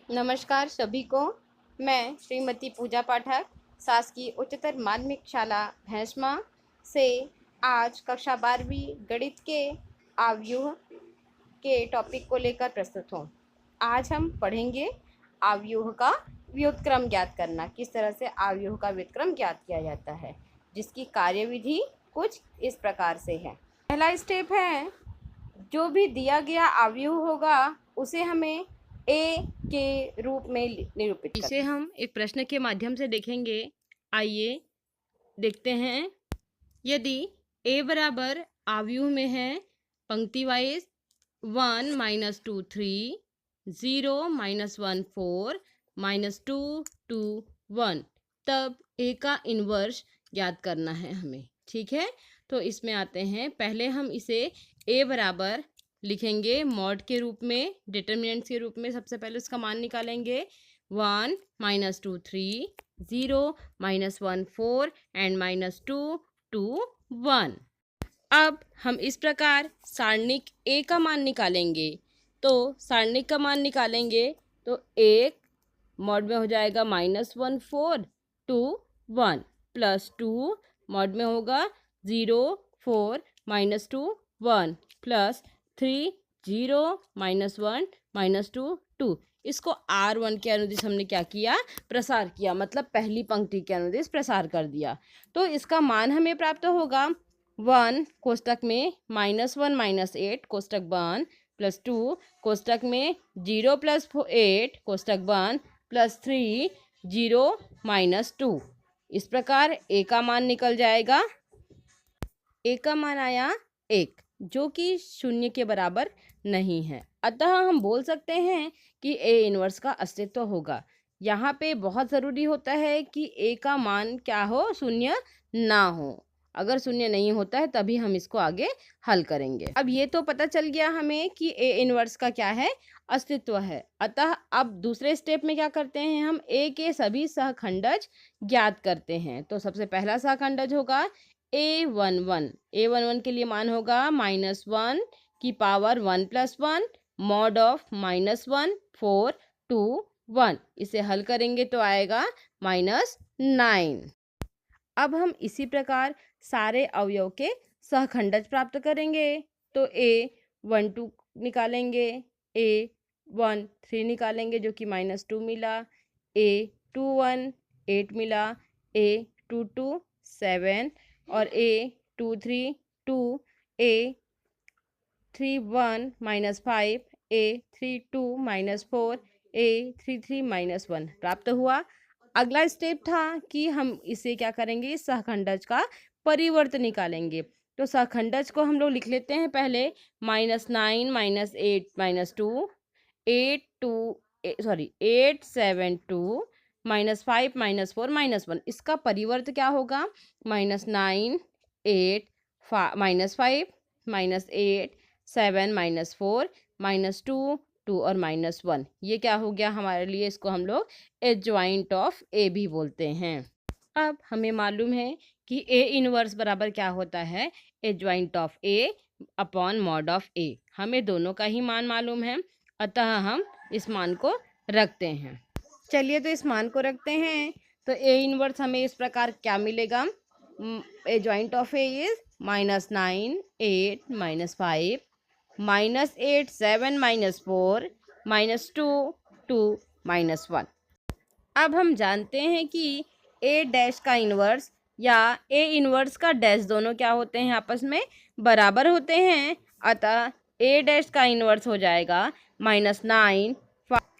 नमस्कार सभी को। मैं श्रीमती पूजा पाठक शासकीय उच्चतर माध्यमिक शाला भैंसमा से आज कक्षा 12वीं गणित के अवयव के टॉपिक को लेकर प्रस्तुत हूँ। आज हम पढ़ेंगे अवयव का व्युत्क्रम ज्ञात करना, किस तरह से अवयव का व्युत्क्रम ज्ञात किया जाता है, जिसकी कार्यविधि कुछ इस प्रकार से है। पहला स्टेप है, जो भी दिया गया अवयव होगा उसे हमें ए के रूप में निरूपित करना। इसे हम एक प्रश्न के माध्यम से देखेंगे। आइए देखते हैं। यदि ए बराबर अवयव में है पंक्ति वाइज 1 - 2 3 0 - 1 4 -2 2 1, तब ए का इन्वर्स ज्ञात करना है हमें। ठीक है, तो इसमें आते हैं। पहले हम इसे ए बराबर लिखेंगे मॉड के रूप में, डिटर्मिनेंट्स के रूप में। सबसे पहले उसका मान निकालेंगे। 1 - 2 3 0 - 1 4 एंड -2 2 1। अब हम इस प्रकार सारणिक ए का मान निकालेंगे। तो सारणिक का मान निकालेंगे तो एक मॉड में हो जाएगा -1 4 2 1 +2 मॉड में होगा 0 4 -2 1 +3 0 -1 -2 2। इसको R1 के अनुदिश हमने क्या किया, प्रसार किया, मतलब पहली पंक्ति के अनुदिश प्रसार कर दिया। तो इसका मान हमें प्राप्त होगा 1 कोष्टक में -1 - 8 कोष्टक बंद +2 कोष्टक में 0 + 8 कोष्टक बंद +3 0 -2। इस प्रकार ए का मान निकल जाएगा। ए का मान आया 1, जो कि 0 के बराबर नहीं है। अतः हम बोल सकते हैं कि ए इन्वर्स का अस्तित्व होगा। यहाँ पे बहुत ज़रूरी होता है कि ए का मान क्या हो, 0 ना हो। अगर 0 नहीं होता है तभी हम इसको आगे हल करेंगे। अब ये तो पता चल गया हमें कि ए इन्वर्स का क्या है, अस्तित्व है। अतः अब दूसरे स्टेप में क्या करते हैं, हम ए के सभी सहखंडज ज्ञात करते हैं। तो सबसे पहला सहखंडज होगा A11। A11 के लिए मान होगा -1 की पावर 1 + 1 मॉड ऑफ -1 4 2 1। इसे हल करेंगे तो आएगा -9। अब हम इसी प्रकार सारे अवयव के सहखंडज प्राप्त करेंगे। तो A12 निकालेंगे, A13 निकालेंगे जो कि -2 मिला, A21 8 मिला, A22 7 और A23 2, A31 -5, A32 -4, A33 -1 प्राप्त हुआ। अगला स्टेप था कि हम इसे क्या करेंगे, इस सहखंडज का परिवर्त निकालेंगे। तो सहखंडज को हम लोग लिख लेते हैं पहले। -9 - 8 -2 8 2 8 7 2 -5 -4 -1। इसका परिवर्त क्या होगा, -9 8 -5 -8 7 -4 -2 2 और -1। ये क्या हो गया हमारे लिए, इसको हम लोग एडजॉइंट ऑफ ए भी बोलते हैं। अब हमें मालूम है कि ए इनवर्स बराबर क्या होता है, adjoint of A upon mod of A. हमें दोनों का ही मान मालूम है, अतः हम इस मान को रखते हैं। चलिए तो इस मान को रखते हैं। तो ए इनवर्स हमें इस प्रकार क्या मिलेगा, एडजॉइंट ऑफ ए इज -9 8 -5 -8 7 -4 -2 2 -1। अब हम जानते हैं कि ए डैश का इन्वर्स या ए इन्वर्स का डैश दोनों क्या होते हैं, आपस में बराबर होते हैं। अतः ए डैश का इन्वर्स हो जाएगा -9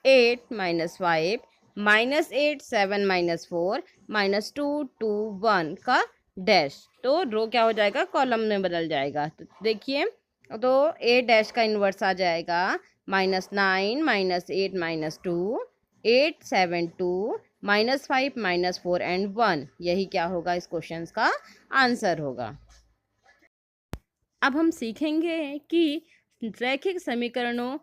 8 -5 -8 7 -4 -2 2 1 का डैश। तो रो क्या हो जाएगा, कॉलम में बदल जाएगा। तो देखिए, तो ए डैश का इन्वर्स आ जाएगा -9 -8 -2 8 7 2 -5 -4 एंड 1। यही क्या होगा, इस क्वेश्चन का आंसर होगा। अब हम सीखेंगे कि रैखिक समीकरणों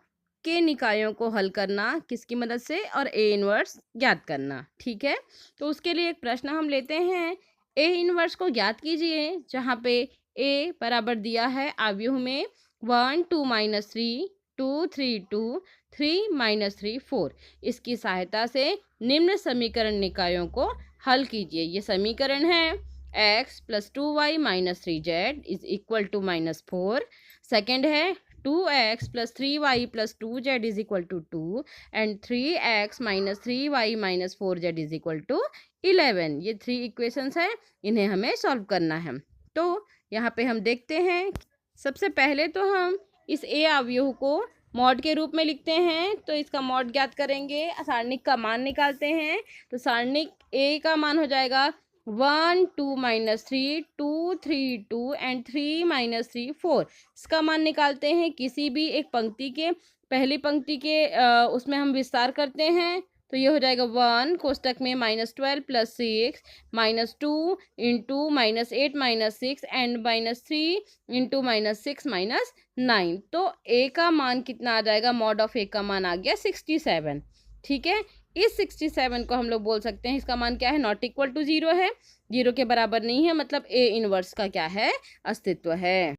के निकायों को हल करना किसकी मदद से, और ए इन्वर्स ज्ञात करना। ठीक है, तो उसके लिए एक प्रश्न हम लेते हैं। ए इन्वर्स को ज्ञात कीजिए, जहाँ पे ए बराबर दिया है अवयव में 1 2 -3 2 3 2 3 माइनस 3 4। इसकी सहायता से निम्न समीकरण निकायों को हल कीजिए। ये समीकरण है x plus 2y minus 3z is equal to minus 4। Second है 2x plus 3y plus 2z is equal to 2 and 3x minus 3y minus 4z is equal to 11। ये 3 इक्वेशंस हैं, इन्हें हमें सॉल्व करना है। तो यहाँ पे हम देखते हैं, सबसे पहले तो हम इस a अवयव को मॉड के रूप में लिखते हैं। तो इसका मॉड ज्ञात करेंगे, सारणिक का मान निकालते हैं। तो सारणिक a का मान हो जाएगा 1 2 माइनस 3 2 3 2 एंड 3 माइनस 3 4। इसका मान निकालते हैं किसी भी एक पंक्ति के, पहली पंक्ति के उसमें हम विस्तार करते हैं। तो ये हो जाएगा 1 कोष्टक में -12 प्लस 6 -2 इंटू -8 -6 एंड -3 इंटू -6 -9। तो a का मान कितना आ जाएगा, मॉड ऑफ a का मान आ गया 67। ठीक है, इस 67 को हम लोग बोल सकते हैं, इसका मान क्या है, नॉट इक्वल टू 0 है, 0 के बराबर नहीं है, मतलब a इनवर्स का क्या है, अस्तित्व है।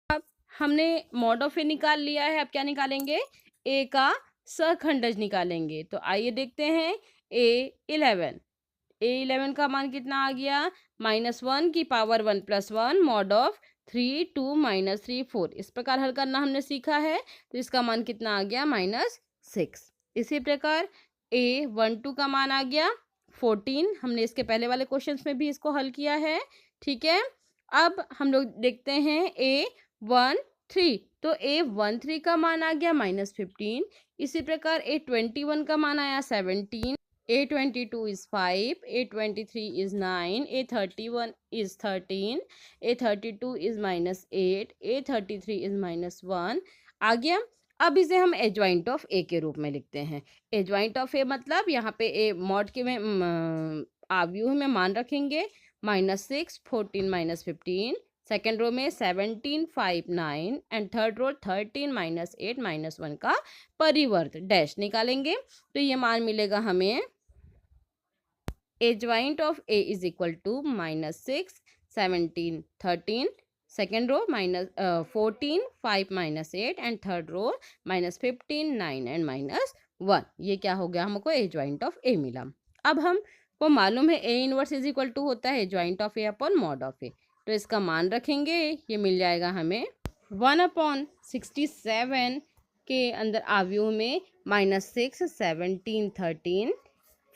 अब हमने मॉड ऑफ a निकाल लिया है, अब क्या निकालेंगे, a का सखंडज निकालेंगे। तो आइए देखते हैं, a11 का मान कितना आ गया, -1 की power 1 plus 1 mod of 3 2 minus 3 4। इस प्रकार हल करना हमने सीखा है। तो इसका मान कितना आ गया, -6। इसी प्रकार a12 का मान आ गया 14। हमने इसके पहले वाले क्वेश्चंस में भी इसको हल किया है। ठीक है, अब हम लोग देखते हैं a13। तो a13 का मान आ गया -15। इसी प्रकार a21 का मान आया 17, a22 is 5, a23 is 9, a31 is 13, a32 is -8, a33 is -1 आ गया। अब इसे हम एडजॉइंट ऑफ ए के रूप में लिखते हैं। एडजॉइंट ऑफ ए मतलब यहाँ पे ए मॉड के में आव्यूह में मान रखेंगे, -6 14 -15, सेकेंड रो में 17 5 9 एंड थर्ड रो 13 -8 -1 का परिवर्त डैश निकालेंगे। तो ये मान मिलेगा हमें, adjoint of A is equal to -6 17 13, second row -14 5 -8 and third row -15 9 and -1। ये क्या हो गया, हमको एडजॉइंट ऑफ ए मिला। अब हमको मालूम है A inverse is equal to होता है adjoint of A upon mod of A. तो इसका मान रखेंगे, ये मिल जाएगा हमें 1/67 के अंदर आव्यूह में -6 17 13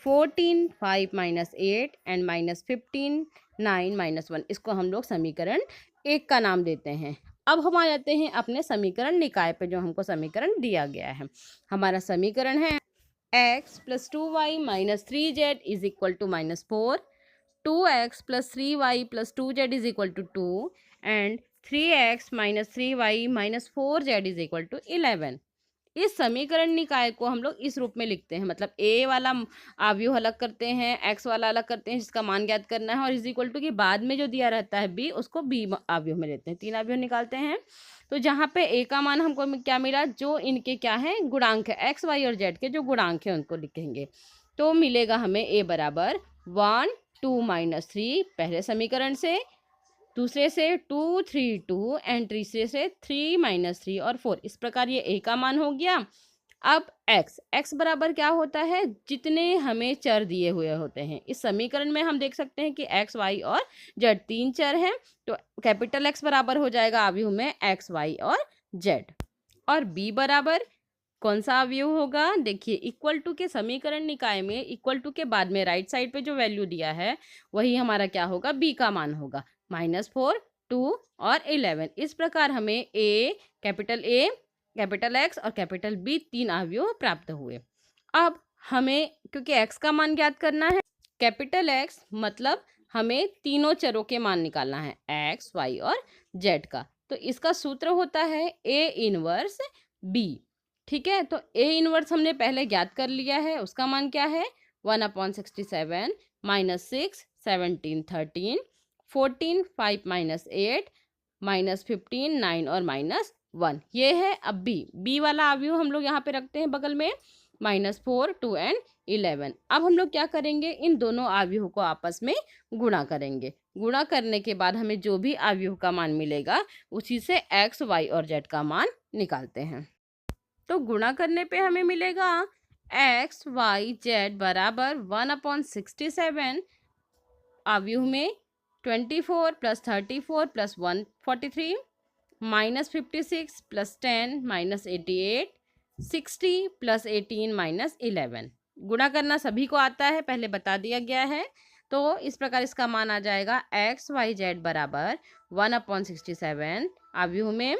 14 5 -8 एंड -15 9 -1। इसको हम लोग समीकरण 1 का नाम देते हैं। अब हम आ जाते हैं अपने समीकरण निकाय पे, जो हमको समीकरण दिया गया है। हमारा समीकरण है x plus 2y minus 3z is equal to -4, 2x plus 3y plus 2z is equal to 2 and 3x minus 3y minus 4z is equal to 11। इस समीकरण निकाय को हम लोग इस रूप में लिखते हैं, मतलब a वाला आव्यूह अलग करते हैं, x वाला अलग करते हैं जिसका मान ज्ञात करना है, और इज इक्वल टू के बाद में जो दिया रहता है b, उसको b आव्यूह में लेते हैं। 3 आव्यूह निकालते हैं। तो जहाँ पे a का मान हमको क्या मिला, जो इनके क्या है, गुणांक है, x y और z के जो गुणांक है उनको लिखेंगे। तो मिलेगा हमें a बराबर 1 2 -3 पहले समीकरण से, दूसरे से 2 3 2 एंड तीसरे से 3 -3 और 4। इस प्रकार ये a का मान हो गया। अब x बराबर क्या होता है, जितने हमें चर दिए हुए होते हैं। इस समीकरण में हम देख सकते हैं कि x y और z 3 चर हैं। तो कैपिटल X बराबर हो जाएगा आव्यूह में x y और z। और b बराबर कौन सा आव्यूह होगा, देखिए इक्वल टू के समीकरण निकाय में इक्वल टू के बाद में राइट साइड पे जो वैल्यू दिया है वही हमारा क्या होगा, b का मान होगा, -4 2 और 11। इस प्रकार हमें A, कैपिटल X और कैपिटल B 3 आव्यूह प्राप्त हुए। अब हमें क्योंकि x का मान ज्ञात करना है, कैपिटल X मतलब हमें तीनों चरों के मान निकालना है, x y और z का। तो इसका सूत्र होता है A इनवर्स B। ठीक है, तो A इनवर्स हमने पहले ज्ञात कर लिया है, उसका मान क्या है, 1/67 -6 17 13 14 5 -8 -15 9 और -1। ये है। अब b वाला आव्यूह हम लोग यहाँ पे रखते हैं बगल में, -4 2 एंड 11। अब हम लोग क्या करेंगे, इन दोनों आव्यूह को आपस में गुणा करेंगे। गुणा करने के बाद हमें जो भी आव्यूह का मान मिलेगा उसी से x y और z का मान निकालते हैं। तो गुणा करने पे हमें मिलेगा एक्स वाई जेड बराबर 1/67 अवयव में 24 + 34 + 143 -56 + 10 -88 60 + 18 - 11। गुणा करना सभी को आता है, पहले बता दिया गया है। तो इस प्रकार इसका मान आ जाएगा एक्स वाई जेड बराबर 1/67 अवयव में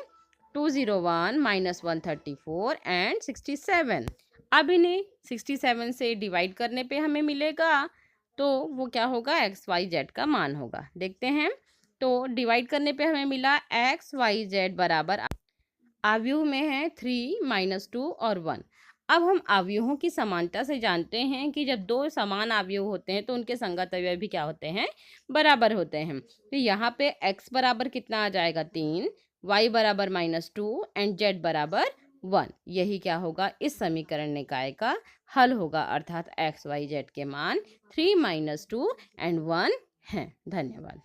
201 -134 एंड 67। अब इन्हें 67 से डिवाइड करने पे हमें मिलेगा, तो वो क्या होगा, एक्स वाई जेड का मान होगा। देखते हैं, तो डिवाइड करने पे हमें मिला एक्स वाई जेड बराबर अवयव में है 3 - 2 और 1। अब हम अवयवों की समानता से जानते हैं कि जब दो समान अवयव होते हैं तो उनके संगत अवयव भी क्या होते हैं, बराबर होते हैं। तो यहाँ पे x बराबर कितना आ जाएगा 3, y बराबर -2 एंड z बराबर 1। यही क्या होगा, इस समीकरण निकाय का हल होगा, अर्थात x y z के मान 3 - 2 एंड 1 हैं। धन्यवाद।